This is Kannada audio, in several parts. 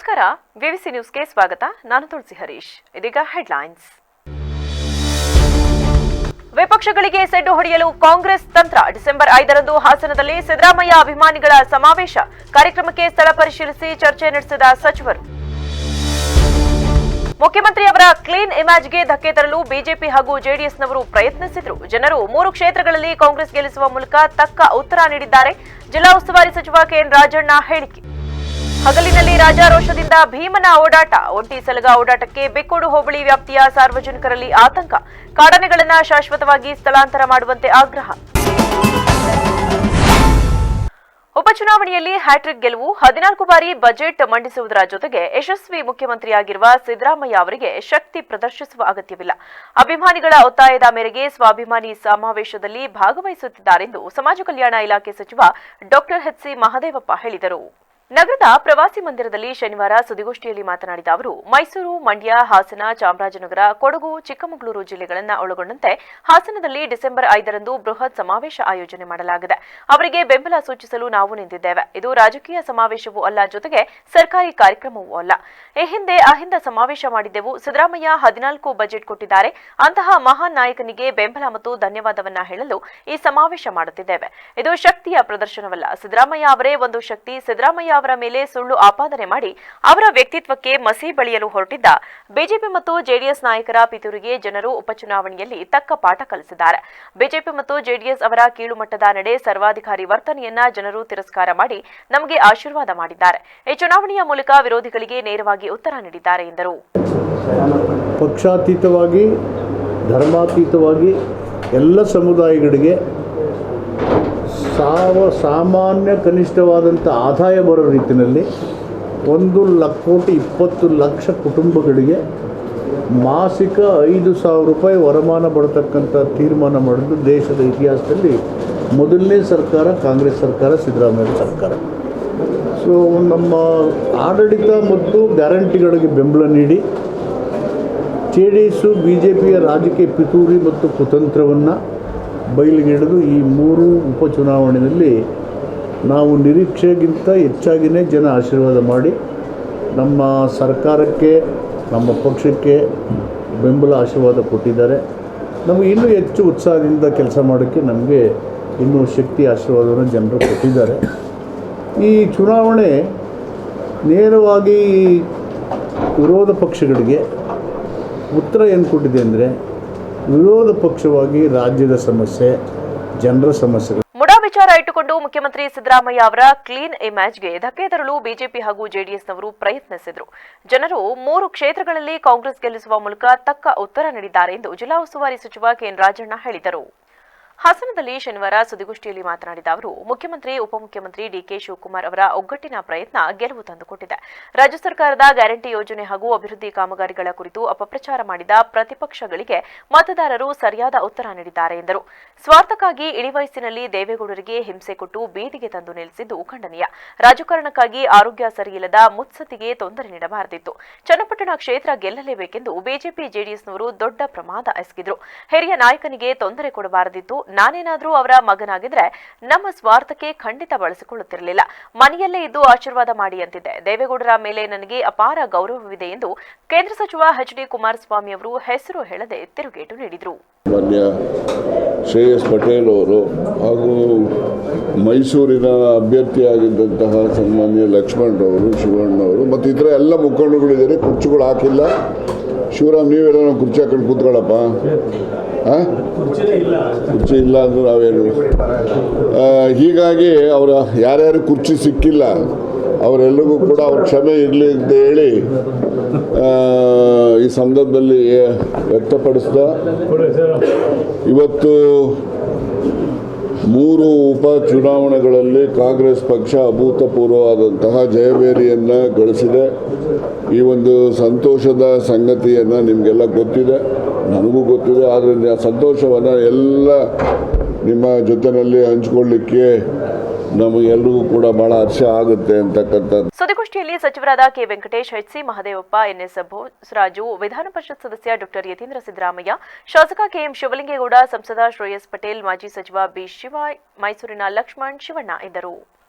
ನಮಸ್ಕಾರ, ವಿವಿಸಿ ನ್ಯೂಸ್ಗೆ ಸ್ವಾಗತ. ನಾನು ತುಳಸಿ ಹರೀಶ್. ಇದೀಗ ಹೆಡ್ಲೈನ್ಸ್. ವಿಪಕ್ಷಗಳಿಗೆ ಸೆಡ್ಡು ಹೊಡೆಯಲು ಕಾಂಗ್ರೆಸ್ ತಂತ್ರ. ಡಿಸೆಂಬರ್ 5ರಂದು ಹಾಸನದಲ್ಲಿ ಸಿದ್ದರಾಮಯ್ಯ ಅಭಿಮಾನಿಗಳ ಸಮಾವೇಶ. ಕಾರ್ಯಕ್ರಮಕ್ಕೆ ಸ್ಥಳ ಪರಿಶೀಲಿಸಿ ಚರ್ಚೆ ನಡೆಸಿದ ಸಚಿವರು. ಮುಖ್ಯಮಂತ್ರಿಯವರ ಕ್ಲೀನ್ ಇಮೇಜ್ಗೆ ಧಕ್ಕೆ ತರಲು ಬಿಜೆಪಿ ಹಾಗೂ ಜೆಡಿಎಸ್ನವರು ಪ್ರಯತ್ನಿಸಿದರು. ಜನರು 3 ಕ್ಷೇತ್ರಗಳಲ್ಲಿ ಕಾಂಗ್ರೆಸ್ ಗೆಲ್ಲಿಸುವ ಮೂಲಕ ತಕ್ಕ ಉತ್ತರ ನೀಡಿದ್ದಾರೆ. ಜಿಲ್ಲಾ ಉಸ್ತುವಾರಿ ಸಚಿವ ಕೆಎನ್ ರಾಜಣ್ಣ ಹೇಳಿಕೆ. ಹಗಲಿನಲ್ಲಿ ರಾಜಾರೋಷದಿಂದ ಭೀಮನ ಓಡಾಟ. ಒಂಟಿ ಸಲಗ ಓಡಾಟಕ್ಕೆ ಬೆಕ್ಕೋಡು ಹೋಬಳಿ ವ್ಯಾಪ್ತಿಯ ಸಾರ್ವಜನಿಕರಲ್ಲಿ ಆತಂಕ. ಕಾಡಾನೆಗಳನ್ನು ಶಾಶ್ವತವಾಗಿ ಸ್ಥಳಾಂತರ ಮಾಡುವಂತೆ ಆಗ್ರಹ. ಉಪಚುನಾವಣೆಯಲ್ಲಿ ಹ್ಯಾಟ್ರಿಕ್ ಗೆಲುವು. 14 ಬಾರಿ ಬಜೆಟ್ ಮಂಡಿಸುವುದರ ಜೊತೆಗೆ ಯಶಸ್ವಿ ಮುಖ್ಯಮಂತ್ರಿಯಾಗಿರುವ ಸಿದ್ದರಾಮಯ್ಯ ಅವರಿಗೆ ಶಕ್ತಿ ಪ್ರದರ್ಶಿಸುವ ಅಗತ್ಯವಿಲ್ಲ. ಅಭಿಮಾನಿಗಳ ಒತ್ತಾಯದ ಮೇರೆಗೆ ಸ್ವಾಭಿಮಾನಿ ಸಮಾವೇಶದಲ್ಲಿ ಭಾಗವಹಿಸುತ್ತಿದ್ದಾರೆಂದು ಸಮಾಜ ಕಲ್ಯಾಣ ಇಲಾಖೆ ಸಚಿವ ಡಾ ಎಚ್ ಸಿ ಮಹದೇವಪ್ಪ ಹೇಳಿದರು. ನಗರದ ಪ್ರವಾಸಿ ಮಂದಿರದಲ್ಲಿ ಶನಿವಾರ ಸುದ್ದಿಗೋಷ್ಠಿಯಲ್ಲಿ ಮಾತನಾಡಿದ ಅವರು, ಮೈಸೂರು, ಮಂಡ್ಯ, ಹಾಸನ, ಚಾಮರಾಜನಗರ, ಕೊಡಗು, ಚಿಕ್ಕಮಗಳೂರು ಜಿಲ್ಲೆಗಳನ್ನು ಒಳಗೊಂಡಂತೆ ಹಾಸನದಲ್ಲಿ ಡಿಸೆಂಬರ್ 5ರಂದು ಬೃಹತ್ ಸಮಾವೇಶ ಆಯೋಜನೆ ಮಾಡಲಾಗಿದೆ. ಅವರಿಗೆ ಬೆಂಬಲ ಸೂಚಿಸಲು ನಾವು ನಿಂತಿದ್ದೇವೆ. ಇದು ರಾಜಕೀಯ ಸಮಾವೇಶವೂ ಅಲ್ಲ, ಜೊತೆಗೆ ಸರ್ಕಾರಿ ಕಾರ್ಯಕ್ರಮವೂ ಅಲ್ಲ. ಈ ಹಿಂದೆ ಅಹಿಂದ ಸಮಾವೇಶ ಮಾಡಿದ್ದೆವು. ಸಿದ್ದರಾಮಯ್ಯ 14 ಬಜೆಟ್ ಕೊಟ್ಟಿದ್ದಾರೆ. ಅಂತಹ ಮಹಾನ್ ನಾಯಕನಿಗೆ ಬೆಂಬಲ ಮತ್ತು ಧನ್ಯವಾದವನ್ನ ಹೇಳಲು ಈ ಸಮಾವೇಶ ಮಾಡುತ್ತಿದ್ದೇವೆ. ಇದು ಶಕ್ತಿಯ ಪ್ರದರ್ಶನವಲ್ಲ. ಸಿದ್ದರಾಮಯ್ಯ ಅವರೇ ಒಂದು ಶಕ್ತಿ. ಸಿದ್ದರಾಮಯ್ಯ ಅವರ ಮೇಲೆ ಸುಳ್ಳು ಆಪಾದನೆ ಮಾಡಿ ಅವರ ವ್ಯಕ್ತಿತ್ವಕ್ಕೆ ಮಸಿ ಬಳಿಯಲು ಹೊರಟಿದ್ದ ಬಿಜೆಪಿ ಮತ್ತು ಜೆಡಿಎಸ್ ನಾಯಕರ ಪಿತೂರಿಗೆ ಜನರು ಉಪಚುನಾವಣೆಯಲ್ಲಿ ತಕ್ಕ ಪಾಠ ಕಲಿಸಿದ್ದಾರೆ. ಬಿಜೆಪಿ ಮತ್ತು ಜೆಡಿಎಸ್ ಅವರ ಕೀಳುಮಟ್ಟದ ನಡೆ, ಸರ್ವಾಧಿಕಾರಿ ವರ್ತನೆಯನ್ನ ಜನರು ತಿರಸ್ಕಾರ ಮಾಡಿ ನಮಗೆ ಆಶೀರ್ವಾದ ಮಾಡಿದ್ದಾರೆ. ಈ ಚುನಾವಣೆಯ ಮೂಲಕ ವಿರೋಧಿಗಳಿಗೆ ನೇರವಾಗಿ ಉತ್ತರ ನೀಡಿದ್ದಾರೆ ಎಂದರು. ಪಕ್ಷಾತೀತವಾಗಿ, ಧರ್ಮಾತೀತವಾಗಿ ಎಲ್ಲ ಸಮುದಾಯಗಳಿಗೆ ಸಾಮಾನ್ಯ ಕನಿಷ್ಠವಾದಂಥ ಆದಾಯ ಬರೋ ರೀತಿಯಲ್ಲಿ 1,20,00,000 ಕುಟುಂಬಗಳಿಗೆ ಮಾಸಿಕ 5,000 ರೂಪಾಯಿ ವರಮಾನ ಬರತಕ್ಕಂಥ ತೀರ್ಮಾನ ಮಾಡಿದ್ದು ದೇಶದ ಇತಿಹಾಸದಲ್ಲಿ ಮೊದಲನೇ ಸರ್ಕಾರ ಕಾಂಗ್ರೆಸ್ ಸರ್ಕಾರ, ಸಿದ್ದರಾಮಯ್ಯ ಸರ್ಕಾರ. ಸೊ ನಮ್ಮ ಆಡಳಿತ ಮತ್ತು ಗ್ಯಾರಂಟಿಗಳಿಗೆ ಬೆಂಬಲ ನೀಡಿ ಜೆಡಿಎಸ್ಸು ಬಿಜೆಪಿಯ ರಾಜಕೀಯ ಪಿತೂರಿ ಮತ್ತು ಕುತಂತ್ರವನ್ನು ಬಯಲಿಗೆಳೆದು ಈ 3 ಉಪಚುನಾವಣೆಯಲ್ಲಿ ನಾವು ನಿರೀಕ್ಷೆಗಿಂತ ಹೆಚ್ಚಾಗಿಯೇ ಜನ ಆಶೀರ್ವಾದ ಮಾಡಿ ನಮ್ಮ ಸರ್ಕಾರಕ್ಕೆ, ನಮ್ಮ ಪಕ್ಷಕ್ಕೆ ಬೆಂಬಲ ಆಶೀರ್ವಾದ ಕೊಟ್ಟಿದ್ದಾರೆ. ನಮಗೆ ಇನ್ನೂ ಹೆಚ್ಚು ಉತ್ಸಾಹದಿಂದ ಕೆಲಸ ಮಾಡೋಕ್ಕೆ ನಮಗೆ ಇನ್ನೂ ಶಕ್ತಿ, ಆಶೀರ್ವಾದವನ್ನು ಜನರು ಕೊಟ್ಟಿದ್ದಾರೆ. ಈ ಚುನಾವಣೆ ನೇರವಾಗಿ ವಿರೋಧ ಪಕ್ಷಗಳಿಗೆ ಉತ್ತರ ಏನು ಕೊಟ್ಟಿದೆ ಅಂದರೆ, ವಿರೋಧ ಪಕ್ಷವಾಗಿ ರಾಜ್ಯದ ಸಮಸ್ಯೆ, ಜನರ ಸಮಸ್ಯೆಗಳು ಮುಡಾ ವಿಚಾರ ಇಟ್ಟುಕೊಂಡು ಮುಖ್ಯಮಂತ್ರಿ ಸಿದ್ದರಾಮಯ್ಯ ಅವರ ಕ್ಲೀನ್ ಇಮೇಜ್ಗೆ ಧಕ್ಕೆ ತರಲು ಬಿಜೆಪಿ ಹಾಗೂ ಜೆಡಿಎಸ್ನವರು ಪ್ರಯತ್ನಿಸಿದರು. ಜನರು 3 ಕ್ಷೇತ್ರಗಳಲ್ಲಿ ಕಾಂಗ್ರೆಸ್ ಗೆಲ್ಲಿಸುವ ಮೂಲಕ ತಕ್ಕ ಉತ್ತರ ನೀಡಿದ್ದಾರೆ ಎಂದು ಜಿಲ್ಲಾ ಉಸ್ತುವಾರಿ ಸಚಿವ ಕೆಎನ್ ರಾಜಣ್ಣ ಹೇಳಿದರು. ಹಾಸನದಲ್ಲಿ ಶನಿವಾರ ಸುದ್ದಿಗೋಷ್ಠಿಯಲ್ಲಿ ಮಾತನಾಡಿದ ಅವರು, ಮುಖ್ಯಮಂತ್ರಿ, ಉಪಮುಖ್ಯಮಂತ್ರಿ ಡಿಕೆ ಶಿವಕುಮಾರ್ ಅವರ ಒಗ್ಗಟ್ಟಿನ ಪ್ರಯತ್ನ ಗೆಲುವು ತಂದುಕೊಟ್ಟಿದೆ. ರಾಜ್ಯ ಸರ್ಕಾರದ ಗ್ಯಾರಂಟಿ ಯೋಜನೆ ಹಾಗೂ ಅಭಿವೃದ್ಧಿ ಕಾಮಗಾರಿಗಳ ಕುರಿತು ಅಪಪ್ರಚಾರ ಮಾಡಿದ ಪ್ರತಿಪಕ್ಷಗಳಿಗೆ ಮತದಾರರು ಸರಿಯಾದ ಉತ್ತರ ನೀಡಿದ್ದಾರೆ ಎಂದರು. ಸ್ವಾರ್ಥಕ್ಕಾಗಿ ಇಳಿವಯಸ್ಸಿನಲ್ಲಿ ದೇವೇಗೌಡರಿಗೆ ಹಿಂಸೆ ಕೊಟ್ಟು ಬೀದಿಗೆ ತಂದು ನಿಲ್ಲಿಸಿದ್ದು ಖಂಡನೀಯ. ರಾಜಕಾರಣಕ್ಕಾಗಿ ಆರೋಗ್ಯ ಸರಿಯಿಲ್ಲದ ಮುತ್ಸದ್ದಿಗೆ ತೊಂದರೆ ನೀಡಬಾರದಿತ್ತು. ಚನ್ನಪಟ್ಟಣ ಕ್ಷೇತ್ರ ಗೆಲ್ಲಲೇಬೇಕೆಂದು ಬಿಜೆಪಿ ಜೆಡಿಎಸ್ನವರು ದೊಡ್ಡ ಪ್ರಮಾದ ಎಸಗಿದ್ರು. ಹಿರಿಯ ನಾಯಕನಿಗೆ ತೊಂದರೆ ಕೊಡಬಾರದಿತ್ತು. ನಾನೇನಾದ್ರೂ ಅವರ ಮಗನಾಗಿದ್ರೆ ನಮ್ಮ ಸ್ವಾರ್ಥಕ್ಕೆ ಖಂಡಿತ ಬಳಸಿಕೊಳ್ಳುತ್ತಿರಲಿಲ್ಲ. ಮನೆಯಲ್ಲೇ ಇದ್ದು ಆಶೀರ್ವಾದ ಮಾಡಿ ಅಂತಿದ್ದೆ. ದೇವೇಗೌಡರ ಮೇಲೆ ನನಗೆ ಅಪಾರ ಗೌರವವಿದೆ ಎಂದು ಕೇಂದ್ರ ಸಚಿವ ಎಚ್ ಡಿ ಕುಮಾರಸ್ವಾಮಿ ಅವರು ಹೆಸರು ಹೇಳದೆ ತಿರುಗೇಟು ನೀಡಿದರು. ಮಾನ್ಯ ಶ್ರೇಯಸ್ ಪಟೇಲ್ ಅವರು ಹಾಗೂ ಮೈಸೂರಿನ ಅಭ್ಯರ್ಥಿಯಾಗಿದ್ದಂತಹ ಸನ್ಮಾನ್ಯ ಲಕ್ಷ್ಮಣರವರು, ಶಿವಣ್ಣವರು ಮತ್ತು ಇತರ ಎಲ್ಲ ಮುಖಂಡರುಗಳಿದ್ದಾರೆ. ಕುರ್ಚಿಗಳು ಹಾಕಿಲ್ಲ. ಶಿವರಾಮ್, ನೀವೆಲ್ಲ ಕುರ್ಚಿ ಹಾಕೊಂಡು ಕೂತ್ಕೊಳ್ಳಪ್ಪ. ಕುರ್ಚಿ ಇಲ್ಲ ಅಂದ್ರೆ ನಾವೇನು. ಹೀಗಾಗಿ ಅವರ ಯಾರ್ಯಾರು ಕುರ್ಚಿ ಸಿಕ್ಕಿಲ್ಲ ಅವರೆಲ್ಲರಿಗೂ ಕೂಡ ಅವ್ರ ಕ್ಷಮೆ ಇರಲಿ ಅಂತ ಹೇಳಿ ಈ ಸಂದರ್ಭದಲ್ಲಿ ವ್ಯಕ್ತಪಡಿಸ್ದ. ಇವತ್ತು 3 ಉಪಚುನಾವಣೆಗಳಲ್ಲಿ ಕಾಂಗ್ರೆಸ್ ಪಕ್ಷ ಅಭೂತಪೂರ್ವವಾದಂತಹ ಜಯಭೇರಿಯನ್ನು ಗಳಿಸಿದೆ. ಈ ಒಂದು ಸಂತೋಷದ ಸಂಗತಿಯನ್ನು ನಿಮಗೆಲ್ಲ ಗೊತ್ತಿದೆ, ನನಗೂ ಗೊತ್ತಿದೆ. ಆದ್ದರಿಂದ ಸಂತೋಷವನ್ನು ಎಲ್ಲ ನಿಮ್ಮ ಜೊತೆಯಲ್ಲಿ ಹಂಚಿಕೊಳ್ಳಿಕ್ಕೆ ನಮಗೆಲ್ಲರಿಗೂ ಕೂಡ ಬಹಳ ಹರ್ಷ ಆಗುತ್ತೆ ಅಂತಕ್ಕಂಥದ್ದು. ಸುದ್ದಿಗೋಷ್ಠಿಯಲ್ಲಿ ಸಚಿವರಾದ K Venkatesh, H C Mahadevappa, NS Bosaraju, Vidhana Parishat ಸದಸ್ಯ ಡಾ ಯತೀಂದ್ರ ಸಿದ್ದರಾಮಯ್ಯ, ಶಾಸಕ ಕೆಎಂ ಶಿವಲಿಂಗೇಗೌಡ, ಸಂಸದ ಶ್ರೇಯಸ್ ಪಟೇಲ್, ಮಾಜಿ ಸಚಿವ ಬಿ ಶಿವ, ಮೈಸೂರಿನ ಲಕ್ಷ್ಮಣ್, ಶಿವಣ್ಣ ಇದ್ದರು.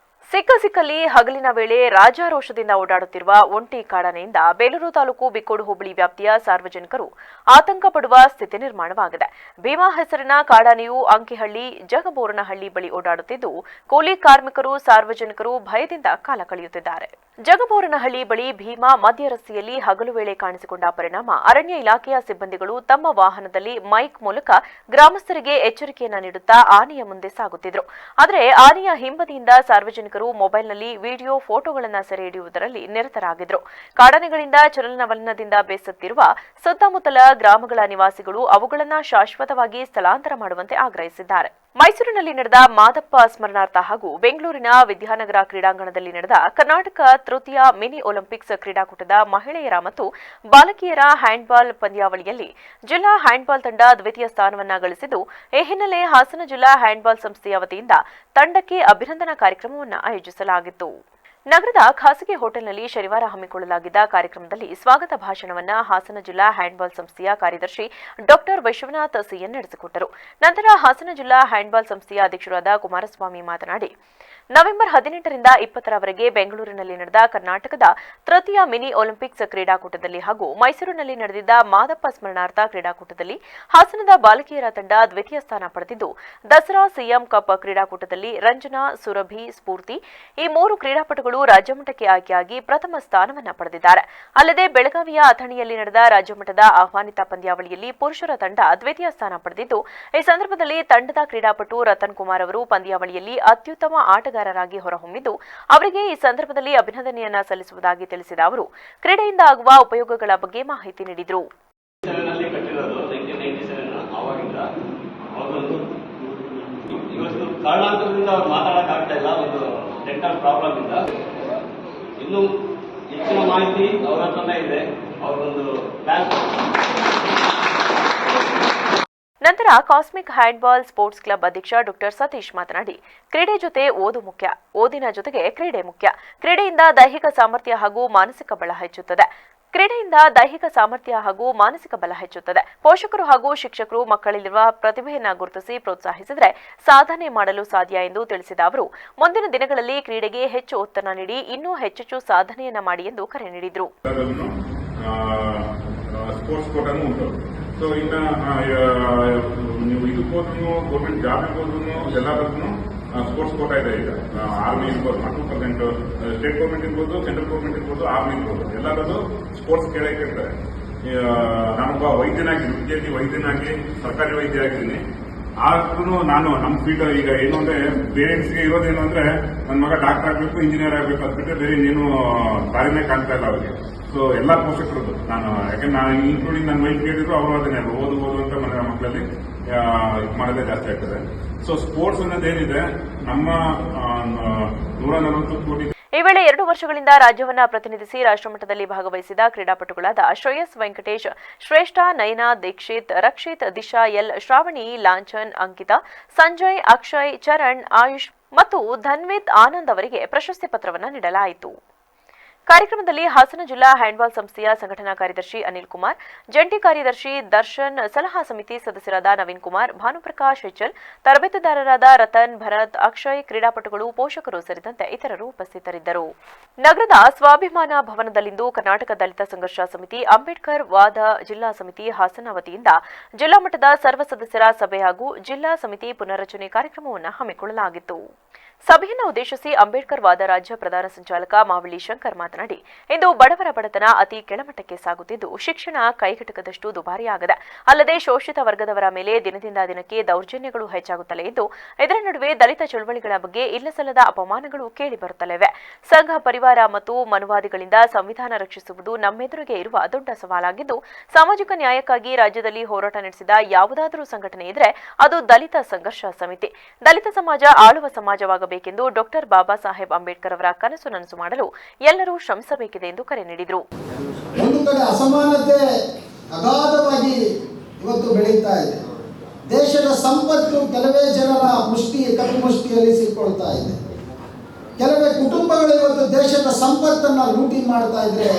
ಸಿಕ್ಕಲ್ಲಿ ಹಗಲಿನ ವೇಳೆ ರಾಜಾರೋಷದಿಂದ ಓಡಾಡುತ್ತಿರುವ ಒಂಟಿ ಕಾಡಾನೆಯಿಂದ ಬೇಲೂರು ತಾಲೂಕು ಬಿಕ್ಕೋಡು ಹೋಬಳಿ ವ್ಯಾಪ್ತಿಯ ಸಾರ್ವಜನಿಕರು ಆತಂಕ ಪಡುವ ಸ್ಥಿತಿ ನಿರ್ಮಾಣವಾಗಿದೆ. ಭೀಮಾ ಹೆಸರಿನ ಕಾಡಾನೆಯು ಅಂಕಿಹಳ್ಳಿ ಜಗಬೋರನಹಳ್ಳಿ ಬಳಿ ಓಡಾಡುತ್ತಿದ್ದು, ಕೂಲಿ ಕಾರ್ಮಿಕರು ಸಾರ್ವಜನಿಕರು ಭಯದಿಂದ ಕಾಲ ಕಳೆಯುತ್ತಿದ್ದಾರೆ. ಜಗಬೋರನಹಳ್ಳಿ ಬಳಿ ಭೀಮಾ ಮಧ್ಯ ರಸ್ತೆಯಲ್ಲಿ ಹಗಲು ವೇಳೆ ಕಾಣಿಸಿಕೊಂಡ ಪರಿಣಾಮ ಅರಣ್ಯ ಇಲಾಖೆಯ ಸಿಬ್ಬಂದಿಗಳು ತಮ್ಮ ವಾಹನದಲ್ಲಿ ಮೈಕ್ ಮೂಲಕ ಗ್ರಾಮಸ್ಥರಿಗೆ ಎಚ್ಚರಿಕೆಯನ್ನ ನೀಡುತ್ತಾ ಆನೆಯ ಮುಂದೆ ಸಾಗುತ್ತಿದ್ರು. ಆದರೆ ಆನೆಯ ಹಿಂಬದಿಯಿಂದ ಸಾರ್ವಜನಿಕರು ಮೊಬೈಲ್ನಲ್ಲಿ ವಿಡಿಯೋ ಫೋಟೋಗಳನ್ನು ಸೆರೆ ಹಿಡಿಯುವುದರಲ್ಲಿ ನಿರತರಾಗಿದ್ರು. ಕಾಡಾನೆಗಳಿಂದ ಚಲನವಲನದಿಂದ ಬೇಸತ್ತಿರುವ ಸುತ್ತಮುತ್ತಲ ಗ್ರಾಮಗಳ ನಿವಾಸಿಗಳು ಅವುಗಳನ್ನು ಶಾಶ್ವತವಾಗಿ ಸ್ಥಳಾಂತರ ಮಾಡುವಂತೆ ಆಗ್ರಹಿಸಿದ್ದಾರೆ. ಮೈಸೂರಿನಲ್ಲಿ ನಡೆದ ಮಾದಪ್ಪ ಸ್ಮರಣಾರ್ಥ ಹಾಗೂ ಬೆಂಗಳೂರಿನ ವಿದ್ಯಾನಗರ ಕ್ರೀಡಾಂಗಣದಲ್ಲಿ ನಡೆದ ಕರ್ನಾಟಕ ತೃತೀಯ ಮಿನಿ ಒಲಿಂಪಿಕ್ಸ್ ಕ್ರೀಡಾಕೂಟದ ಮಹಿಳೆಯರ ಮತ್ತು ಬಾಲಕಿಯರ ಹ್ಯಾಂಡ್ಬಾಲ್ ಪಂದ್ಯಾವಳಿಯಲ್ಲಿ ಜಿಲ್ಲಾ ಹ್ಯಾಂಡ್ಬಾಲ್ ತಂಡ ದ್ವಿತೀಯ ಸ್ಥಾನವನ್ನು ಗಳಿಸಿದ್ದು, ಈ ಹಿನ್ನೆಲೆ ಹಾಸನ ಜಿಲ್ಲಾ ಹ್ಯಾಂಡ್ಬಾಲ್ ಸಂಸ್ಥೆಯ ವತಿಯಿಂದ ತಂಡಕ್ಕೆ ಅಭಿನಂದನಾ ಕಾರ್ಯಕ್ರಮವನ್ನು ಆಯೋಜಿಸಲಾಗಿತ್ತು. ನಗರದ ಖಾಸಗಿ ಹೋಟೆಲ್ನಲ್ಲಿ ಶನಿವಾರ ಹಮ್ಮಿಕೊಳ್ಳಲಾಗಿದ್ದ ಕಾರ್ಯಕ್ರಮದಲ್ಲಿ ಸ್ವಾಗತ ಭಾಷಣವನ್ನು ಹಾಸನ ಜಿಲ್ಲಾ ಹ್ಯಾಂಡ್ಬಾಲ್ ಸಂಸ್ಥೆಯ ಕಾರ್ಯದರ್ಶಿ ಡಾಕ್ಟರ್ ವಿಶ್ವನಾಥ್ ಸಿಎನ್ ನಡೆಸಿಕೊಟ್ಟರು. ನಂತರ ಹಾಸನ ಜಿಲ್ಲಾ ಹ್ಯಾಂಡ್ಬಾಲ್ ಸಂಸ್ಥೆಯ ಅಧ್ಯಕ್ಷರಾದ ಕುಮಾರಸ್ವಾಮಿ ಮಾತನಾಡಿ, ನವೆಂಬರ್ 18ರಿಂದ 20ರವರೆಗೆ ಬೆಂಗಳೂರಿನಲ್ಲಿ ನಡೆದ ಕರ್ನಾಟಕದ ತೃತೀಯ ಮಿನಿ ಒಲಿಂಪಿಕ್ಸ್ ಕ್ರೀಡಾಕೂಟದಲ್ಲಿ ಹಾಗೂ ಮೈಸೂರಿನಲ್ಲಿ ನಡೆದಿದ್ದ ಮಾದಪ್ಪ ಸ್ಮರಣಾರ್ಥ ಕ್ರೀಡಾಕೂಟದಲ್ಲಿ ಹಾಸನದ ಬಾಲಕಿಯರ ತಂಡ ದ್ವಿತೀಯ ಸ್ಥಾನ ಪಡೆದಿದ್ದು, ದಸರಾ ಸಿಎಂ ಕಪ್ ಕ್ರೀಡಾಕೂಟದಲ್ಲಿ ರಂಜನಾ, ಸುರಭಿ, ಸ್ಫೂರ್ತಿ ಈ 3 ಕ್ರೀಡಾಪಟುಗಳು ರಾಜ್ಯಮಟ್ಟಕ್ಕೆ ಆಯ್ಕೆಯಾಗಿ ಪ್ರಥಮ ಸ್ಥಾನವನ್ನು ಪಡೆದಿದ್ದಾರೆ. ಅಲ್ಲದೆ ಬೆಳಗಾವಿಯ ಅಥಣಿಯಲ್ಲಿ ನಡೆದ ರಾಜ್ಯಮಟ್ಟದ ಆಹ್ವಾನಿತ ಪಂದ್ಯಾವಳಿಯಲ್ಲಿ ಪುರುಷರ ತಂಡ ದ್ವಿತೀಯ ಸ್ಥಾನ ಪಡೆದಿದ್ದು, ಈ ಸಂದರ್ಭದಲ್ಲಿ ತಂಡದ ಕ್ರೀಡಾಪಟು ರತನ್ ಕುಮಾರ್ ಅವರು ಪಂದ್ಯಾವಳಿಯಲ್ಲಿ ಅತ್ಯುತ್ತಮ ಆಟಗಾರರಾಗಿ ಹೊರಹೊಮ್ಮಿದ್ದು, ಅವರಿಗೆ ಈ ಸಂದರ್ಭದಲ್ಲಿ ಅಭಿನಂದನೆಯನ್ನ ಸಲ್ಲಿಸುವುದಾಗಿ ತಿಳಿಸಿದ ಅವರು ಕ್ರೀಡೆಯಿಂದ ಆಗುವ ಉಪಯೋಗಗಳ ಬಗ್ಗೆ ಮಾಹಿತಿ ನೀಡಿದರು. ಕಾರಣಾಂತರದಿಂದ ಅವ್ರು ಮಾತಾಡೋಕ್ಕಾಗ್ತಾ ಇಲ್ಲ, ಒಂದು ಡೆಂಟಲ್ ಪ್ರಾಬ್ಲಮ್ ಇಂದ. ಇನ್ನು ಹೆಚ್ಚಿನ ಮಾಹಿತಿ ಅವರ ಹತ್ರನೇ ಇದೆ. ಅವರೊಂದು ಕ್ಲಾಸ್. ನಂತರ ಕಾಸ್ಮಿಕ್ ಹ್ಯಾಂಡ್ಬಾಲ್ ಸ್ಪೋರ್ಟ್ಸ್ ಕ್ಲಬ್ ಅಧ್ಯಕ್ಷ ಡಾಕ್ಟರ್ ಸತೀಶ್ ಮಾತನಾಡಿ, ಕ್ರೀಡೆ ಜೊತೆ ಓದು ಮುಖ್ಯ, ಓದಿನ ಜೊತೆಗೆ ಕ್ರೀಡೆ ಮುಖ್ಯ. ಕ್ರೀಡೆಯಿಂದ ದೈಹಿಕ ಸಾಮರ್ಥ್ಯ ಹಾಗೂ ಮಾನಸಿಕ ಬಲ ಹೆಚ್ಚುತ್ತದೆ. ಪೋಷಕರು ಹಾಗೂ ಶಿಕ್ಷಕರು ಮಕ್ಕಳಲ್ಲಿರುವ ಪ್ರತಿಭೆಯನ್ನು ಗುರುತಿಸಿ ಪ್ರೋತ್ಸಾಹಿಸಿದರೆ ಸಾಧನೆ ಮಾಡಲು ಸಾಧ್ಯ ಎಂದು ತಿಳಿಸಿದ ಅವರು, ಮುಂದಿನ ದಿನಗಳಲ್ಲಿ ಕ್ರೀಡೆಗೆ ಹೆಚ್ಚು ಒತ್ತನ್ನು ನೀಡಿ ಇನ್ನೂ ಹೆಚ್ಚೆಚ್ಚು ಸಾಧನೆಯನ್ನ ಮಾಡಿ ಎಂದು ಕರೆ ನೀಡಿದರು. ಸೊ ಇನ್ನು ನೀವು ಇದಕ್ಕೆ ಹೋದ್ರೂ ಗೌರ್ಮೆಂಟ್ ಜಾಬ್ಗೆ ಹೋದ್ರೂ ಎಲ್ಲದಕ್ಕೂ ಸ್ಪೋರ್ಟ್ಸ್ ಕೋಟಾ ಇದೆ. ಈಗ ಆರ್ಮಿ ಇರ್ಬೋದು, 2%, ಸ್ಟೇಟ್ ಗೌರ್ಮೆಂಟ್ ಇರ್ಬೋದು, ಸೆಂಟ್ರಲ್ ಗೌರ್ಮೆಂಟ್ ಇರ್ಬೋದು, ಆರ್ಮಿ ಇರ್ಬೋದು, ಎಲ್ಲರದ್ದು ಸ್ಪೋರ್ಟ್ಸ್ ಕೇಳ್ತಾರೆ. ನಾನೊಬ್ಬ ವೈದ್ಯನಾಗಿ, ವಿದ್ಯಾರ್ಥಿ ವೈದ್ಯನಾಗಿ ಸರ್ಕಾರಿ ವೈದ್ಯ ಆಗಿದ್ದೀನಿ. ಆದ್ರೂ ನಾನು ನಮ್ಮ ಫೀಲ್ಡ್ ಈಗ ಏನು ಅಂದ್ರೆ ಪೇರೆಂಟ್ಸ್ಗೆ ಇರೋದೇನು ಅಂದ್ರೆ ನನ್ನ ಮಗ ಡಾಕ್ಟರ್ ಆಗಬೇಕು, ಇಂಜಿನಿಯರ್ ಆಗಬೇಕು ಅಂತ ಬಿಟ್ಟರೆ ಬೇರೆ ಇನ್ನೇನು ದಾರಿನೇ ಕಾಣ್ತಾ ಇಲ್ಲ ಅವರಿಗೆ. ಸೊ ಎಲ್ಲ ಪೋಷಕರದ್ದು ನಾನು, ಯಾಕಂದ್ರೆ ನಾನು ಇನ್ಕ್ಲೂಡಿಂಗ್ ನನ್ನ ವೈಫ್ ಕೇಳಿದ್ರು ಅವರು ಅದನ್ನೇ ಓದು ಅಂತ ಮನೆ ಮಕ್ಕಳಲ್ಲಿ ಮಾಡೋದೇ ಜಾಸ್ತಿ ಆಗ್ತದೆ. ಸೊ ಸ್ಪೋರ್ಟ್ಸ್ ಅನ್ನೋದೇನಿದೆ ನಮ್ಮ 140 ಕೋಟಿ. ಈ ವೇಳೆ 2 ವರ್ಷಗಳಿಂದ ರಾಜ್ಯವನ್ನ ಪ್ರತಿನಿಧಿಸಿ ರಾಷ್ಟ್ರಮಟ್ಟದಲ್ಲಿ ಭಾಗವಹಿಸಿದ ಕ್ರೀಡಾಪಟುಗಳಾದ ಶ್ರೇಯಸ್ ವೆಂಕಟೇಶ್, ಶ್ರೇಷ್ಠ, ನಯನಾ ದೀಕ್ಷಿತ್, ರಕ್ಷಿತ್, ದಿಶಾ ಎಲ್, ಶ್ರಾವಣಿ, ಲಾಂಛನ್, ಅಂಕಿತಾ, ಸಂಜಯ್, ಅಕ್ಷಯ್, ಚರಣ್, ಆಯುಷ್ ಮತ್ತು ಧನ್ವಿತ್ ಆನಂದ್ ಅವರಿಗೆ ಪ್ರಶಸ್ತಿ ಪತ್ರವನ್ನು ನೀಡಲಾಯಿತು. ಕಾರ್ಯಕ್ರಮದಲ್ಲಿ ಹಾಸನ ಜಿಲ್ಲಾ ಹ್ಯಾಂಡ್ಬಾಲ್ ಸಂಸ್ಥೆಯ ಸಂಘಟನಾ ಕಾರ್ಯದರ್ಶಿ ಅನಿಲ್ ಕುಮಾರ್, ಜಂಟಿ ಕಾರ್ಯದರ್ಶಿ ದರ್ಶನ್, ಸಲಹಾ ಸಮಿತಿ ಸದಸ್ಯರಾದ ನವೀನ್ ಕುಮಾರ್, ಭಾನುಪ್ರಕಾಶ್ ಹೆಚ್ಎಲ್, ತರಬೇತುದಾರರಾದ ರತನ್, ಭರತ್, ಅಕ್ಷಯ್, ಕ್ರೀಡಾಪಟುಗಳು, ಪೋಷಕರು ಸೇರಿದಂತೆ ಇತರರು ಉಪಸ್ಥಿತರಿದ್ದರು. ನಗರದ ಸ್ವಾಭಿಮಾನ ಭವನದಲ್ಲಿಂದು ಕರ್ನಾಟಕ ದಲಿತ ಸಂಘರ್ಷ ಸಮಿತಿ, ಅಂಬೇಡ್ಕರ್ ವಾದ ಜಿಲ್ಲಾ ಸಮಿತಿ ಹಾಸನ ವತಿಯಿಂದ ಜಿಲ್ಲಾ ಮಟ್ಟದ ಸರ್ವ ಸದಸ್ಯರ ಸಭೆ ಹಾಗೂ ಜಿಲ್ಲಾ ಸಮಿತಿ ಪುನರ್ರಚನೆ ಕಾರ್ಯಕ್ರಮವನ್ನು ಹಮ್ಮಿಕೊಳ್ಳಲಾಗಿತ್ತು. ಸಭೆಯನ್ನು ಉದ್ದೇಶಿಸಿ ಅಂಬೇಡ್ಕರ್ ವಾದ ರಾಜ್ಯ ಪ್ರಧಾನ ಸಂಚಾಲಕ ಮಾವಳ್ಳಿ ಶಂಕರ್ ಮಾತನಾಡಿ, ಇಂದು ಬಡವರ ಬಡತನ ಅತಿ ಕೆಳಮಟ್ಟಕ್ಕೆ ಸಾಗುತ್ತಿದ್ದು, ಶಿಕ್ಷಣ ಕೈಗೆಟಕದಷ್ಟು ದುಬಾರಿಯಾಗಿದೆ. ಅಲ್ಲದೆ ಶೋಷಿತ ವರ್ಗದವರ ಮೇಲೆ ದಿನದಿಂದ ದಿನಕ್ಕೆ ದೌರ್ಜನ್ಯಗಳು ಹೆಚ್ಚಾಗುತ್ತಲೇ ಇದ್ದು, ಇದರ ನಡುವೆ ದಲಿತ ಚಳವಳಿಗಳ ಬಗ್ಗೆ ಇಲ್ಲಸಲ್ಲದ ಅಪಮಾನಗಳು ಕೇಳಿಬರುತ್ತಲಿವೆ. ಸಂಘ ಪರಿವಾರ ಮತ್ತು ಮನುವಾದಿಗಳಿಂದ ಸಂವಿಧಾನ ರಕ್ಷಿಸುವುದು ನಮ್ಮೆದುರಿಗೆ ಇರುವ ದೊಡ್ಡ ಸವಾಲಾಗಿದ್ದು, ಸಾಮಾಜಿಕ ನ್ಯಾಯಕ್ಕಾಗಿ ರಾಜ್ಯದಲ್ಲಿ ಹೋರಾಟ ನಡೆಸಿದ ಯಾವುದಾದರೂ ಸಂಘಟನೆ ಇದ್ದರೆ ಅದು ದಲಿತ ಸಂಘರ್ಷ ಸಮಿತಿ. ದಲಿತ ಸಮಾಜ ಆಳುವ ಸಮಾಜವಾಗಬೇಕೆಂದು ಡಾಕ್ಟರ್ ಬಾಬಾ ಸಾಹೇಬ್ ಅಂಬೇಡ್ಕರ್ ಅವರ ಕನಸು ನನಸು ಮಾಡಲು ಎಲ್ಲರೂ ಶ್ರಮಿಸಬೇಕಿದೆ ಎಂದು ಕರೆ ನೀಡಿದರು. ಒಂದು ಕಡೆ ಅಸಮಾನತೆ ಅಗಾಧವಾಗಿ ಇವತ್ತು ಬೆಳೀತಾ ಇದೆ. ದೇಶದ ಸಂಪತ್ತು ಕೆಲವೇ ಜನರ ಕಪಿಮುಷ್ಟಿಯಲ್ಲಿ ಸಿಕ್ಕೊಳ್ತಾ ಇದೆ. ಕೆಲವೇ ಕುಟುಂಬಗಳು ಇವತ್ತು ದೇಶದ ಸಂಪತ್ತನ್ನು ಲೂಟಿ ಮಾಡ್ತಾ ಇದ್ರೆ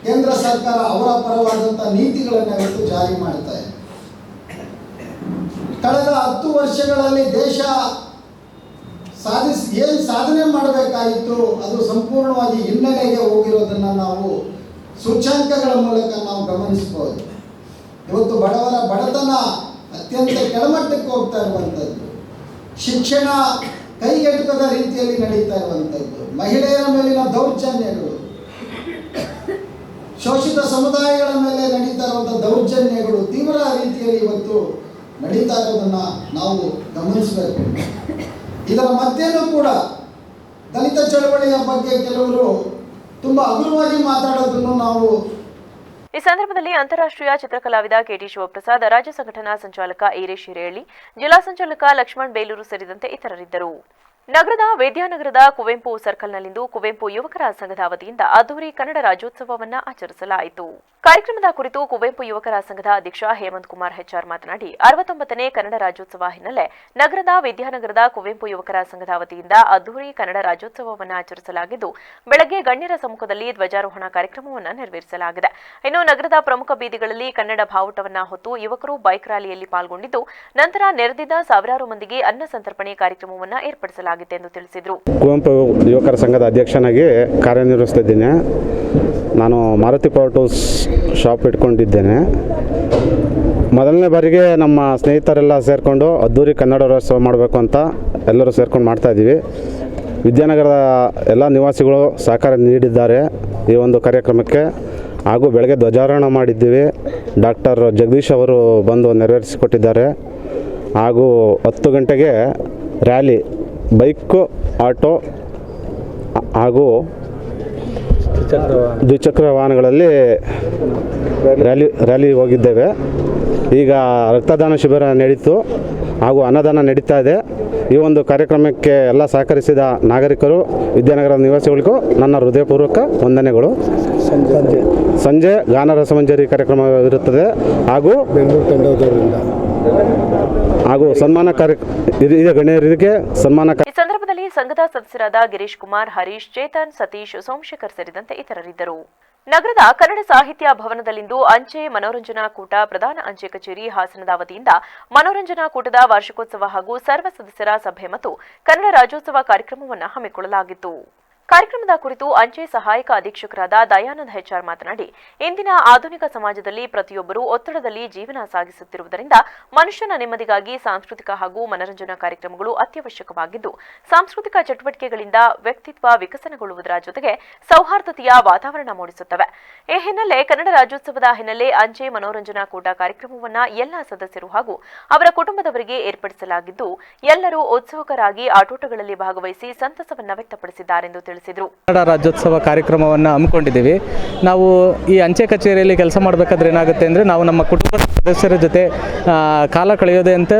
ಕೇಂದ್ರ ಸರ್ಕಾರ ಅವರ ಪರವಾದಂಥ ನೀತಿಗಳನ್ನು ಇವತ್ತು ಜಾರಿ ಮಾಡ್ತಾ ಇದೆ. ಕಳೆದ 10 ವರ್ಷಗಳಲ್ಲಿ ದೇಶ ಏನು ಸಾಧನೆ ಮಾಡಬೇಕಾಯಿತು ಅದು ಸಂಪೂರ್ಣವಾಗಿ ಹಿನ್ನಡೆಗೆ ಹೋಗಿರೋದನ್ನು ನಾವು ಸೂಚ್ಯಂಕಗಳ ಮೂಲಕ ನಾವು ಗಮನಿಸಬಹುದು. ಇವತ್ತು ಬಡವರ ಬಡತನ ಅತ್ಯಂತ ಕೆಳಮಟ್ಟಕ್ಕೆ ಹೋಗ್ತಾ ಇರುವಂಥದ್ದು, ಶಿಕ್ಷಣ ಕೈಗೆಟುಕದ ರೀತಿಯಲ್ಲಿ ನಡೀತಾ ಇರುವಂಥದ್ದು, ಮಹಿಳೆಯರ ಮೇಲಿನ ದೌರ್ಜನ್ಯಗಳು, ಶೋಷಿತ ಸಮುದಾಯಗಳ ಮೇಲೆ ನಡೀತಾ ಇರುವಂಥ ದೌರ್ಜನ್ಯಗಳು ತೀವ್ರ ರೀತಿಯಲ್ಲಿ ಇವತ್ತು ನಡೀತಾ ಇರೋದನ್ನು ನಾವು ಗಮನಿಸಬೇಕು. ಇದರ ಮಧ್ಯೆನೂ ಕೂಡ ದಲಿತ ಚಳವಳಿಯ ಬಗ್ಗೆ ಕೆಲವರು ತುಂಬ ಹಗುರವಾಗಿ ಮಾತಾಡೋದನ್ನು ನಾವು ಈ ಸಂದರ್ಭದಲ್ಲಿ ಅಂತಾರಾಷ್ಟ್ರೀಯ ಚಿತ್ರಕಲಾವಿದ ಕೆಟಿ ಶಿವಪ್ರಸಾದ್, ರಾಜ್ಯ ಸಂಘಟನಾ ಸಂಚಾಲಕ ಈರೇಶ್ ಹಿರೇಹಳ್ಳಿ, ಜಿಲ್ಲಾ ಸಂಚಾಲಕ ಲಕ್ಷ್ಮಣ್ ಬೇಲೂರು ಸೇರಿದಂತೆ ಇತರರಿದ್ದರು. ನಗರದ ವಿದ್ಯಾನಗರದ ಕುವೆಂಪು ಸರ್ಕಲ್ನಲ್ಲಿಂದು ಕುವೆಂಪು ಯುವಕರ ಸಂಘದ ವತಿಯಿಂದ ಅದ್ದೂರಿ ಕನ್ನಡ ರಾಜ್ಯೋತ್ಸವವನ್ನು ಆಚರಿಸಲಾಯಿತು. ಕಾರ್ಯಕ್ರಮದ ಕುರಿತು ಕುವೆಂಪು ಯುವಕರ ಸಂಘದ ಅಧ್ಯಕ್ಷ ಹೇಮಂತ್ ಕುಮಾರ್ ಹೆಚ್ಆರ್ ಮಾತನಾಡಿ, 69ನೇ ಕನ್ನಡ ರಾಜ್ಯೋತ್ಸವ ಹಿನ್ನೆಲೆ ನಗರದ ವಿದ್ಯಾನಗರದ ಕುವೆಂಪು ಯುವಕರ ಸಂಘದ ವತಿಯಿಂದ ಅದ್ದೂರಿ ಕನ್ನಡ ರಾಜ್ಯೋತ್ಸವವನ್ನು ಆಚರಿಸಲಾಗಿದ್ದು, ಬೆಳಗ್ಗೆ ಗಣ್ಯರ ಸಮ್ಮುಖದಲ್ಲಿ ಧ್ವಜಾರೋಹಣ ಕಾರ್ಯಕ್ರಮವನ್ನು ನೆರವೇರಿಸಲಾಗಿದೆ. ಇನ್ನು ನಗರದ ಪ್ರಮುಖ ಬೀದಿಗಳಲ್ಲಿ ಕನ್ನಡ ಬಾವುಟವನ್ನು ಹೊತ್ತು ಯುವಕರು ಬೈಕ್ ರ್ಯಾಲಿಯಲ್ಲಿ ಪಾಲ್ಗೊಂಡಿದ್ದು, ನಂತರ ನೆರೆದಿದ್ದ ಸಾವಿರಾರು ಮಂದಿಗೆ ಅನ್ನ ಸಂತರ್ಪಣೆ ಕಾರ್ಯಕ್ರಮವನ್ನು ಏರ್ಪಡಿಸಲಾಗಿದೆ ಎಂದು ತಿಳಿಸಿದರು. ಕುವೆಂಪು ಯುವಕರ ಸಂಘದ ಅಧ್ಯಕ್ಷನಾಗಿ ಕಾರ್ಯನಿರ್ವಹಿಸ್ತಿದ್ದೇನೆ. ನಾನು ಮಾರುತಿ ಪವರ್ ಟೂಲ್ಸ್ ಶಾಪ್ ಇಟ್ಕೊಂಡಿದ್ದೇನೆ. ಮೊದಲನೇ ಬಾರಿಗೆ ನಮ್ಮ ಸ್ನೇಹಿತರೆಲ್ಲ ಸೇರಿಕೊಂಡು ಅದ್ದೂರಿ ಕನ್ನಡ ರಾಜ್ಯೋತ್ಸವ ಮಾಡಬೇಕು ಅಂತ ಎಲ್ಲರೂ ಸೇರ್ಕೊಂಡು ಮಾಡ್ತಾಯಿದ್ದೀವಿ. ವಿದ್ಯಾನಗರದ ಎಲ್ಲ ನಿವಾಸಿಗಳು ಸಹಕಾರ ನೀಡಿದ್ದಾರೆ ಈ ಒಂದು ಕಾರ್ಯಕ್ರಮಕ್ಕೆ. ಹಾಗೂ ಬೆಳಗ್ಗೆ ಧ್ವಜಾರೋಹಣ ಮಾಡಿದ್ದೀವಿ. ಡಾಕ್ಟರ್ ಜಗದೀಶ್ ಅವರು ಬಂದು ನೆರವೇರಿಸಿಕೊಟ್ಟಿದ್ದಾರೆ. ಹಾಗೂ 10 ಗಂಟೆಗೆ ರ್ಯಾಲಿ, ಬೈಕು, ಆಟೋ ಹಾಗೂ ದ್ವಿಚಕ್ರ ವಾಹನಗಳಲ್ಲಿ ರ್ಯಾಲಿ ಹೋಗಿದ್ದೇವೆ. ಈಗ ರಕ್ತದಾನ ಶಿಬಿರ ನಡೀತು ಹಾಗೂ ಅನ್ನದಾನ ನಡೀತಾ ಇದೆ. ಈ ಒಂದು ಕಾರ್ಯಕ್ರಮಕ್ಕೆ ಎಲ್ಲ ಸಹಕರಿಸಿದ ನಾಗರಿಕರು, ವಿದ್ಯಾನಗರದ ನಿವಾಸಿಗಳಿಗೂ ನನ್ನ ಹೃದಯಪೂರ್ವಕ ವಂದನೆಗಳು. ಸಂಜೆ ಗಾನ ರಸಮಂಜರಿ ಕಾರ್ಯಕ್ರಮ ಇರುತ್ತದೆ ಹಾಗೂ ಸನ್ಮಾನ ಗಣ್ಯರಿಗೆ ಸನ್ಮಾನ. ಈ ಸಂದರ್ಭದಲ್ಲಿ ಸಂಘದ ಸದಸ್ಯರಾದ ಗಿರೀಶ್ ಕುಮಾರ್, ಹರೀಶ್, ಚೇತನ್, ಸತೀಶ್, ಸೋಮಶೇಖರ್ ಸೇರಿದಂತೆ ಇತರರಿದ್ದರು. ನಗರದ ಕನ್ನಡ ಸಾಹಿತ್ಯ ಭವನದಲ್ಲಿಂದು ಅಂಚೆ ಮನೋರಂಜನಾ ಕೂಟ, ಪ್ರಧಾನ ಅಂಚೆ ಕಚೇರಿ ಹಾಸನದ ವತಿಯಿಂದ ಮನೋರಂಜನಾ ಕೂಟದ ವಾರ್ಷಿಕೋತ್ಸವ ಹಾಗೂ ಸರ್ವ ಸದಸ್ಯರ ಸಭೆ ಮತ್ತು ಕನ್ನಡ ರಾಜ್ಯೋತ್ಸವ ಕಾರ್ಯಕ್ರಮವನ್ನು ಹಮ್ಮಿಕೊಳ್ಳಲಾಗಿತ್ತು. ಕಾರ್ಯಕ್ರಮದ ಕುರಿತು ಅಂಚೆ ಸಹಾಯಕ ಅಧೀಕ್ಷಕರಾದ ದಯಾನಂದ್ ಹೆಚ್ಆರ್ ಮಾತನಾಡಿ, ಇಂದಿನ ಆಧುನಿಕ ಸಮಾಜದಲ್ಲಿ ಪ್ರತಿಯೊಬ್ಬರೂ ಒತ್ತಡದಲ್ಲಿ ಜೀವನ ಸಾಗಿಸುತ್ತಿರುವುದರಿಂದ ಮನುಷ್ಯನ ನೆಮ್ಮದಿಗಾಗಿ ಸಾಂಸ್ಕೃತಿಕ ಹಾಗೂ ಮನರಂಜನಾ ಕಾರ್ಯಕ್ರಮಗಳು ಅತ್ಯವಶ್ಯಕವಾಗಿದ್ದು, ಸಾಂಸ್ಕೃತಿಕ ಚಟುವಟಿಕೆಗಳಿಂದ ವ್ಯಕ್ತಿತ್ವ ವಿಕಸನಗೊಳ್ಳುವುದರ ಜೊತೆಗೆ ಸೌಹಾರ್ದತೆಯ ವಾತಾವರಣ ಮೂಡಿಸುತ್ತವೆ. ಈ ಹಿನ್ನೆಲೆ ಕನ್ನಡ ರಾಜ್ಯೋತ್ಸವದ ಹಿನ್ನೆಲೆ ಅಂಚೆ ಮನೋರಂಜನಾ ಕೂಟ ಕಾರ್ಯಕ್ರಮವನ್ನು ಎಲ್ಲ ಸದಸ್ಯರು ಹಾಗೂ ಅವರ ಕುಟುಂಬದವರಿಗೆ ಏರ್ಪಡಿಸಲಾಗಿದ್ದು, ಎಲ್ಲರೂ ಉತ್ಸುಕರಾಗಿ ಆಟೋಟಗಳಲ್ಲಿ ಭಾಗವಹಿಸಿ ಸಂತಸವನ್ನು ವ್ಯಕ್ತಪಡಿಸಿದ್ದಾರೆಂದು ತಿಳಿಸಿದರು. ಕನ್ನಡ ರಾಜ್ಯೋತ್ಸವ ಕಾರ್ಯಕ್ರಮವನ್ನು ಹಮ್ಮಿಕೊಂಡಿದ್ದೀವಿ. ನಾವು ಈ ಅಂಚೆ ಕಚೇರಿಯಲ್ಲಿ ಕೆಲಸ ಮಾಡಬೇಕಾದ್ರೆ ಏನಾಗುತ್ತೆ ಅಂದರೆ, ನಾವು ನಮ್ಮ ಕುಟುಂಬದ ಸದಸ್ಯರ ಜೊತೆ ಕಾಲ ಕಳೆಯೋದೇ ಅಂತ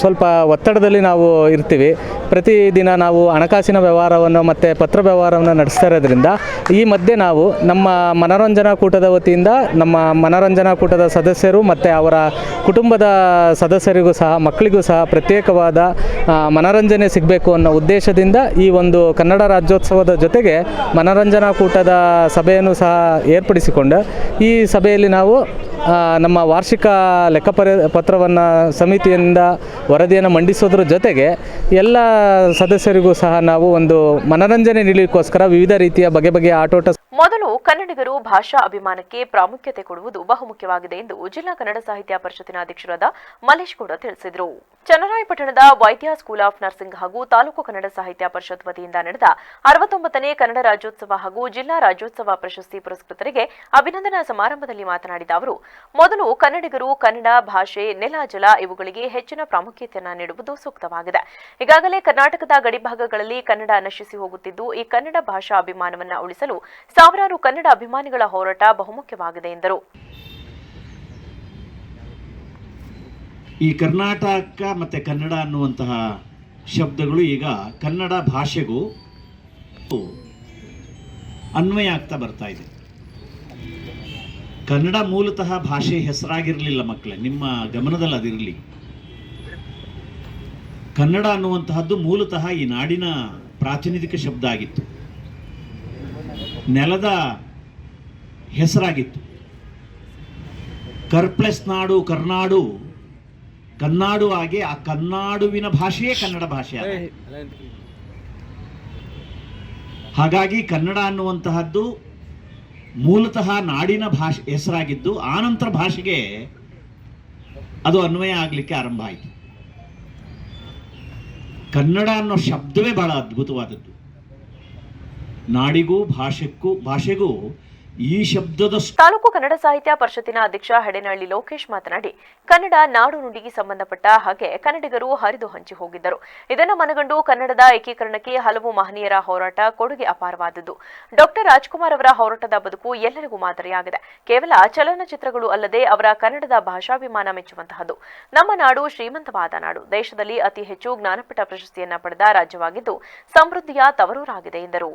ಸ್ವಲ್ಪ ಒತ್ತಡದಲ್ಲಿ ನಾವು ಇರ್ತೀವಿ. ಪ್ರತಿದಿನ ನಾವು ಹಣಕಾಸಿನ ವ್ಯವಹಾರವನ್ನು ಮತ್ತು ಪತ್ರ ವ್ಯವಹಾರವನ್ನು ನಡೆಸ್ತಾ ಇರೋದ್ರಿಂದ ಈ ಮಧ್ಯೆ ನಾವು ನಮ್ಮ ಮನೋರಂಜನಾ ಕೂಟದ ವತಿಯಿಂದ ನಮ್ಮ ಮನೋರಂಜನಾ ಕೂಟದ ಸದಸ್ಯರು ಮತ್ತು ಅವರ ಕುಟುಂಬದ ಸದಸ್ಯರಿಗೂ ಸಹ, ಮಕ್ಕಳಿಗೂ ಸಹ ಪ್ರತ್ಯೇಕವಾದ ಮನೋರಂಜನೆ ಸಿಗಬೇಕು ಅನ್ನೋ ಉದ್ದೇಶದಿಂದ ಈ ಒಂದು ಕನ್ನಡ ರಾಜ್ಯೋತ್ಸವದ ಜೊತೆಗೆ ಮನೋರಂಜನಾ ಕೂಟದ ಸಭೆಯನ್ನು ಸಹ ಏರ್ಪಡಿಸಿಕೊಂಡು ಈ ಸಭೆಯಲ್ಲಿ ನಾವು ನಮ್ಮ ವಾರ್ಷಿಕ ಲೆಕ್ಕಪತ್ರವನ್ನು ಸಮಿತಿಯಿಂದ ವರದಿಯನ್ನು ಮಂಡಿಸೋದ್ರ ಜೊತೆಗೆ ಎಲ್ಲ ಸದಸ್ಯರಿಗೂ ಸಹ ನಾವು ಒಂದು ಮನೋರಂಜನೆ ನೀಡಲಿಕ್ಕೋಸ್ಕರ ವಿವಿಧ ರೀತಿಯ ಬಗೆಯ ಆಟೋಟ. ಮೊದಲು ಕನ್ನಡಿಗರು ಭಾಷಾ ಅಭಿಮಾನಕ್ಕೆ ಪ್ರಾಮುಖ್ಯತೆ ಕೊಡುವುದು ಬಹುಮುಖ್ಯವಾಗಿದೆ ಎಂದು ಜಿಲ್ಲಾ ಕನ್ನಡ ಸಾಹಿತ್ಯ ಪರಿಷತ್ತಿನ ಅಧ್ಯಕ್ಷರಾದ ಮಲ್ಲೇಶ್ ಗೌಡ ತಿಳಿಸಿದರು. ಚನ್ನರಾಯಪಟ್ಟಣದ ವೈದ್ಯ ಸ್ಕೂಲ್ ಆಫ್ ನರ್ಸಿಂಗ್ ಹಾಗೂ ತಾಲೂಕು ಕನ್ನಡ ಸಾಹಿತ್ಯ ಪರಿಷತ್ ವತಿಯಿಂದ ನಡೆದ 69ನೇ ಕನ್ನಡ ರಾಜ್ಯೋತ್ಸವ ಹಾಗೂ ಜಿಲ್ಲಾ ರಾಜ್ಯೋತ್ಸವ ಪ್ರಶಸ್ತಿ ಪುರಸ್ಕೃತರಿಗೆ ಅಭಿನಂದನಾ ಸಮಾರಂಭದಲ್ಲಿ ಮಾತನಾಡಿದ ಅವರು, ಮೊದಲು ಕನ್ನಡಿಗರು ಕನ್ನಡ ಭಾಷೆ, ನೆಲ, ಜಲ ಇವುಗಳಿಗೆ ಹೆಚ್ಚಿನ ಪ್ರಾಮುಖ್ಯತೆಯನ್ನು ನೀಡುವುದು ಸೂಕ್ತವಾಗಿದೆ. ಈಗಾಗಲೇ ಕರ್ನಾಟಕದ ಗಡಿಭಾಗಗಳಲ್ಲಿ ಕನ್ನಡ ನಶಿಸಿ ಹೋಗುತ್ತಿದ್ದು, ಈ ಕನ್ನಡ ಭಾಷಾ ಅಭಿಮಾನವನ್ನು ಉಳಿಸಲು ಸಾವಿರಾರು ಕನ್ನಡ ಅಭಿಮಾನಿಗಳ ಹೋರಾಟ ಬಹುಮುಖ್ಯವಾಗಿದೆ ಎಂದರು. ಈ ಕರ್ನಾಟಕ ಮತ್ತು ಕನ್ನಡ ಅನ್ನುವಂತಹ ಶಬ್ದಗಳು ಈಗ ಕನ್ನಡ ಭಾಷೆಗೂ ಅನ್ವಯ ಆಗ್ತಾ ಬರ್ತಾ ಇದೆ. ಕನ್ನಡ ಮೂಲತಃ ಭಾಷೆ ಹೆಸರಾಗಿರಲಿಲ್ಲ ಮಕ್ಕಳೇ, ನಿಮ್ಮ ಗಮನದಲ್ಲಿ ಅದಿರಲಿ. ಕನ್ನಡ ಅನ್ನುವಂತಹದ್ದು ಮೂಲತಃ ಈ ನಾಡಿನ ಪ್ರಾತಿನಿಧಿಕ ಶಬ್ದ ಆಗಿತ್ತು, ನೆಲದ ಹೆಸರಾಗಿತ್ತು. ಕರ್ಪ್ಲೆಸ್ ನಾಡು, ಕರ್ನಾಡು, ಕನ್ನಾಡು ಆಗಿ ಆ ಕನ್ನಾಡುವಿನ ಭಾಷೆಯೇ ಕನ್ನಡ ಭಾಷೆ. ಹಾಗಾಗಿ ಕನ್ನಡ ಅನ್ನುವಂತಹದ್ದು ಮೂಲತಃ ನಾಡಿನ ಭಾಷೆ ಹೆಸರಾಗಿದ್ದು ಆನಂತರ ಭಾಷೆಗೆ ಅದು ಅನ್ವಯ ಆಗಲಿಕ್ಕೆ ಆರಂಭ ಆಯಿತು. ಕನ್ನಡ ಅನ್ನೋ ಶಬ್ದವೇ ಬಹಳ ಅದ್ಭುತವಾದದ್ದು. ನಾಡಿಗೂ ಭಾಷೆಗೂ ಈ ಶಬ್ದದ ತಾಲೂಕು ಕನ್ನಡ ಸಾಹಿತ್ಯ ಪರಿಷತ್ತಿನ ಅಧ್ಯಕ್ಷ ಹೆಡೆನಹಳ್ಳಿ ಲೋಕೇಶ್ ಮಾತನಾಡಿ, ಕನ್ನಡ ನಾಡು ನುಡಿಗೆ ಸಂಬಂಧಪಟ್ಟ ಹಾಗೆ ಕನ್ನಡಿಗರು ಹರಿದು ಹಂಚಿ ಹೋಗಿದ್ದರು. ಇದನ್ನು ಮನಗಂಡು ಕನ್ನಡದ ಏಕೀಕರಣಕ್ಕೆ ಹಲವು ಮಹನೀಯರ ಹೋರಾಟ ಕೊಡುಗೆ ಅಪಾರವಾದದ್ದು. ಡಾಕ್ಟರ್ ರಾಜ್ಕುಮಾರ್ ಅವರ ಹೋರಾಟದ ಬದುಕು ಎಲ್ಲರಿಗೂ ಮಾದರಿಯಾಗಿದೆ. ಕೇವಲ ಚಲನಚಿತ್ರಗಳು ಅಲ್ಲದೆ ಅವರ ಕನ್ನಡದ ಭಾಷಾಭಿಮಾನ ಮೆಚ್ಚುವಂತಹದ್ದು. ನಮ್ಮ ನಾಡು ಶ್ರೀಮಂತವಾದ ನಾಡು. ದೇಶದಲ್ಲಿ ಅತಿ ಹೆಚ್ಚು ಜ್ಞಾನಪೀಠ ಪ್ರಶಸ್ತಿಯನ್ನ ಪಡೆದ ರಾಜ್ಯವಾಗಿದ್ದು ಸಮೃದ್ಧಿಯ ತವರೂರಾಗಿದೆ ಎಂದರು.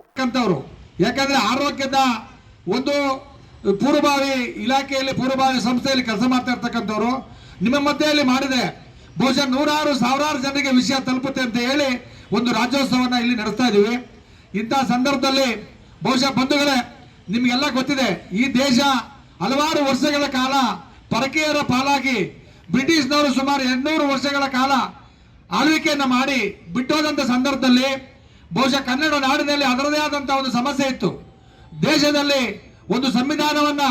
ಯಾಕಂದ್ರೆ ಆರೋಗ್ಯದ ಒಂದು ಪೂರ್ವಭಾವಿ ಇಲಾಖೆಯಲ್ಲಿ ಪೂರ್ವಭಾವಿ ಸಂಸ್ಥೆಯಲ್ಲಿ ಕೆಲಸ ಮಾಡ್ತಾ ಇರ್ತಕ್ಕಂಥವ್ರು ನಿಮ್ಮ ಮಧ್ಯೆಯಲ್ಲಿ ಮಾಡಿದೆ. ಬಹುಶಃ ನೂರಾರು ಸಾವಿರಾರು ಜನರಿಗೆ ವಿಷಯ ತಲುಪುತ್ತೆ ಅಂತ ಹೇಳಿ ಒಂದು ರಾಜ್ಯೋತ್ಸವನ ಇಲ್ಲಿ ನಡೆಸ್ತಾ ಇದೀವಿ. ಇಂತಹ ಸಂದರ್ಭದಲ್ಲಿ ಬಹುಶಃ ಬಂಧುಗಳೇ, ನಿಮಗೆಲ್ಲ ಗೊತ್ತಿದೆ, ಈ ದೇಶ ಹಲವಾರು ವರ್ಷಗಳ ಕಾಲ ಪರಕೀಯರ ಪಾಲಾಗಿ ಬ್ರಿಟಿಷ್ನವರು ಸುಮಾರು 800 ವರ್ಷಗಳ ಕಾಲ ಆಳ್ವಿಕೆಯನ್ನ ಮಾಡಿ ಬಿಟ್ಟೋದಂತ ಸಂದರ್ಭದಲ್ಲಿ ಬಹುಶಃ ಕನ್ನಡ ನಾಡಿನಲ್ಲಿ ಅದರದೇ ಆದಂತಹ ಒಂದು ಸಮಸ್ಯೆ ಇತ್ತು. ದೇಶದಲ್ಲಿ ಒಂದು ಸಂವಿಧಾನವನ್ನ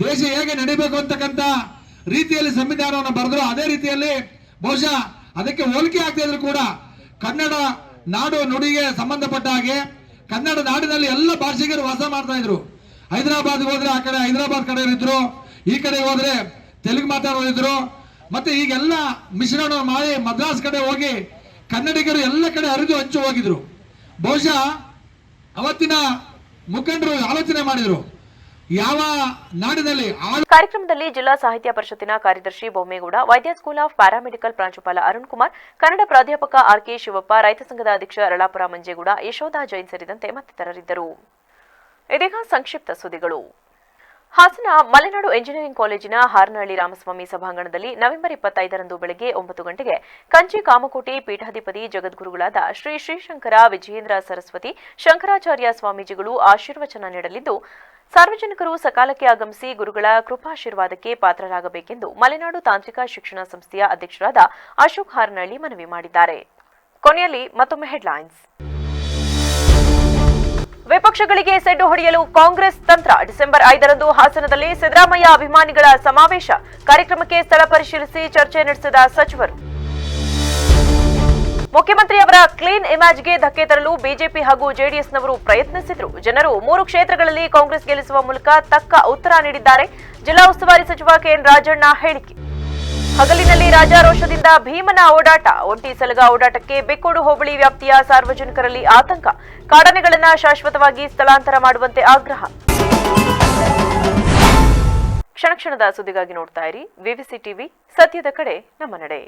ದೇಶ ಹೇಗೆ ನಡೀಬೇಕು ಅಂತಕ್ಕಂಥ ರೀತಿಯಲ್ಲಿ ಸಂವಿಧಾನವನ್ನು ಬರೆದ್ರು. ಅದೇ ರೀತಿಯಲ್ಲಿ ಬಹುಶಃ ಅದಕ್ಕೆ ಹೋಲಿಕೆ ಆಗ್ತಾ ಇದ್ರು ಕೂಡ ಕನ್ನಡ ನಾಡು ನುಡಿಗೆ ಸಂಬಂಧಪಟ್ಟ ಹಾಗೆ ಕನ್ನಡ ನಾಡಿನಲ್ಲಿ ಎಲ್ಲ ಭಾಷಿಗರು ವಾಸ ಮಾಡ್ತಾ ಇದ್ರು. ಹೈದರಾಬಾದ್ಗೆ ಹೋದ್ರೆ ಆ ಕಡೆ ಹೈದರಾಬಾದ್ ಕಡೆ ಇದ್ರು, ಈ ಕಡೆ ಹೋದ್ರೆ ತೆಲುಗು ಮಾತಾಡೋರಿದ್ರು. ಮತ್ತೆ ಈಗೆಲ್ಲ ಮಿಶ್ರಣ ಮಾಡಿ ಮದ್ರಾಸ್ ಕಡೆ ಹೋಗಿ ಕನ್ನಡಿಗರು ಎಲ್ಲ ಕಡೆ ಹರಿದು ಹಂಚು ಹೋಗಿದ್ರು. ಬಹುಶಃ ಅವತ್ತಿನ ಮುಖಂಡರು ಆಲೋಚನೆ ಮಾಡಿದ್ರು, ಯಾವ ನಾಡಿನಲ್ಲಿ. ಕಾರ್ಯಕ್ರಮದಲ್ಲಿ ಜಿಲ್ಲಾ ಸಾಹಿತ್ಯ ಪರಿಷತ್ತಿನ ಕಾರ್ಯದರ್ಶಿ ಬೊಮ್ಮೇಗೌಡ, ವೈದ್ಯ ಸ್ಕೂಲ್ ಆಫ್ ಪ್ಯಾರಾಮೆಡಿಕಲ್ ಪ್ರಾಂಶುಪಾಲ ಅರುಣ್ ಕುಮಾರ್, ಕನ್ನಡ ಪ್ರಾಧ್ಯಾಪಕ ಆರ್ಕೆ ಶಿವಪ್ಪ, ರೈತ ಸಂಘದ ಅಧ್ಯಕ್ಷ ಅರಳಾಪುರ ಮಂಜೇಗೌಡ, ಯಶೋಧ ಜೈನ್ ಸೇರಿದಂತೆ ಮತ್ತಿತರರಿದ್ದರು. ಇದೀಗ ಸಂಕ್ಷಿಪ್ತ ಸುದ್ದಿಗಳು. ಹಾಸನ ಮಲೆನಾಡು ಎಂಜಿನಿಯರಿಂಗ್ ಕಾಲೇಜಿನ ಹಾರನಹಳ್ಳಿ ರಾಮಸ್ವಾಮಿ ಸಭಾಂಗಣದಲ್ಲಿ ನವೆಂಬರ್ 25ರಂದು ಬೆಳಗ್ಗೆ 9 ಗಂಟೆಗೆ ಕಂಚಿ ಕಾಮಕೋಟಿ ಪೀಠಾಧಿಪತಿ ಜಗದ್ಗುರುಗಳಾದ ಶ್ರೀ ಶ್ರೀಶಂಕರ ವಿಜಯೇಂದ್ರ ಸರಸ್ವತಿ ಶಂಕರಾಚಾರ್ಯ ಸ್ವಾಮೀಜಿಗಳು ಆಶೀರ್ವಚನ ನೀಡಲಿದ್ದು, ಸಾರ್ವಜನಿಕರು ಸಕಾಲಕ್ಕೆ ಆಗಮಿಸಿ ಗುರುಗಳ ಕೃಪಾಶೀರ್ವಾದಕ್ಕೆ ಪಾತ್ರರಾಗಬೇಕೆಂದು ಮಲೆನಾಡು ತಾಂತ್ರಿಕ ಶಿಕ್ಷಣ ಸಂಸ್ಥೆಯ ಅಧ್ಯಕ್ಷರಾದ ಅಶೋಕ್ ಹಾರನಹಳ್ಳಿ ಮನವಿ ಮಾಡಿದ್ದಾರೆ. ಕೊನೆಯಲ್ಲಿ ಮತ್ತೊಮ್ಮೆ ಹೆಡ್ಲೈನ್ಸ್. ವಿಪಕ್ಷಗಳಿಗೆ ಸೆಡ್ಡು ಹೊಡೆಯಲು ಕಾಂಗ್ರೆಸ್ ತಂತ್ರ. ಡಿಸೆಂಬರ್ 5ರಂದು ಹಾಸನದಲ್ಲಿ ಸಿದ್ದರಾಮಯ್ಯ ಅಭಿಮಾನಿಗಳ ಸಮಾವೇಶ. ಕಾರ್ಯಕ್ರಮಕ್ಕೆ ಸ್ಥಳ ಪರಿಶೀಲಿಸಿ ಚರ್ಚೆ ನಡೆಸಿದ ಸಚಿವರು. ಮುಖ್ಯಮಂತ್ರಿಯವರ ಕ್ಲೀನ್ ಇಮೇಜ್ಗೆ ಧಕ್ಕೆ ತರಲು ಬಿಜೆಪಿ ಹಾಗೂ ಜೆಡಿಎಸ್ನವರು ಪ್ರಯತ್ನಿಸಿದ್ರು. ಜನರು 3 ಕ್ಷೇತ್ರಗಳಲ್ಲಿ ಕಾಂಗ್ರೆಸ್ ಗೆಲ್ಲಿಸುವ ಮೂಲಕ ತಕ್ಕ ಉತ್ತರ ನೀಡಿದ್ದಾರೆ. ಜಿಲ್ಲಾ ಉಸ್ತುವಾರಿ ಸಚಿವ ಕೆಎನ್ ರಾಜಣ್ಣ ಹೇಳಿಕೆ. ಹಗಲಿನಲ್ಲಿ ರಾಜಾರೋಷದಿಂದ ಭೀಮನ ಓಡಾಟ. ಒಂಟಿ ಸಲಗ ಓಡಾಟಕ್ಕೆ ಬೆಕ್ಕೋಡು ಹೋಬಳಿ ವ್ಯಾಪ್ತಿಯ ಸಾರ್ವಜನಿಕರಲ್ಲಿ ಆತಂಕ. ಕಾಡಾನೆಗಳನ್ನು ಶಾಶ್ವತವಾಗಿ ಸ್ಥಳಾಂತರ ಮಾಡುವಂತೆ ಆಗ್ರಹ. ಕ್ಷಣ ಕ್ಷಣದ ಸುದ್ದಿಗಾಗಿ ನೋಡ್ತಾ ಇರಿ ವಿವಿಸಿ ಟಿವಿ, ಸತ್ಯದ ಕಡೆ ನಮ್ಮ ನಡೆ.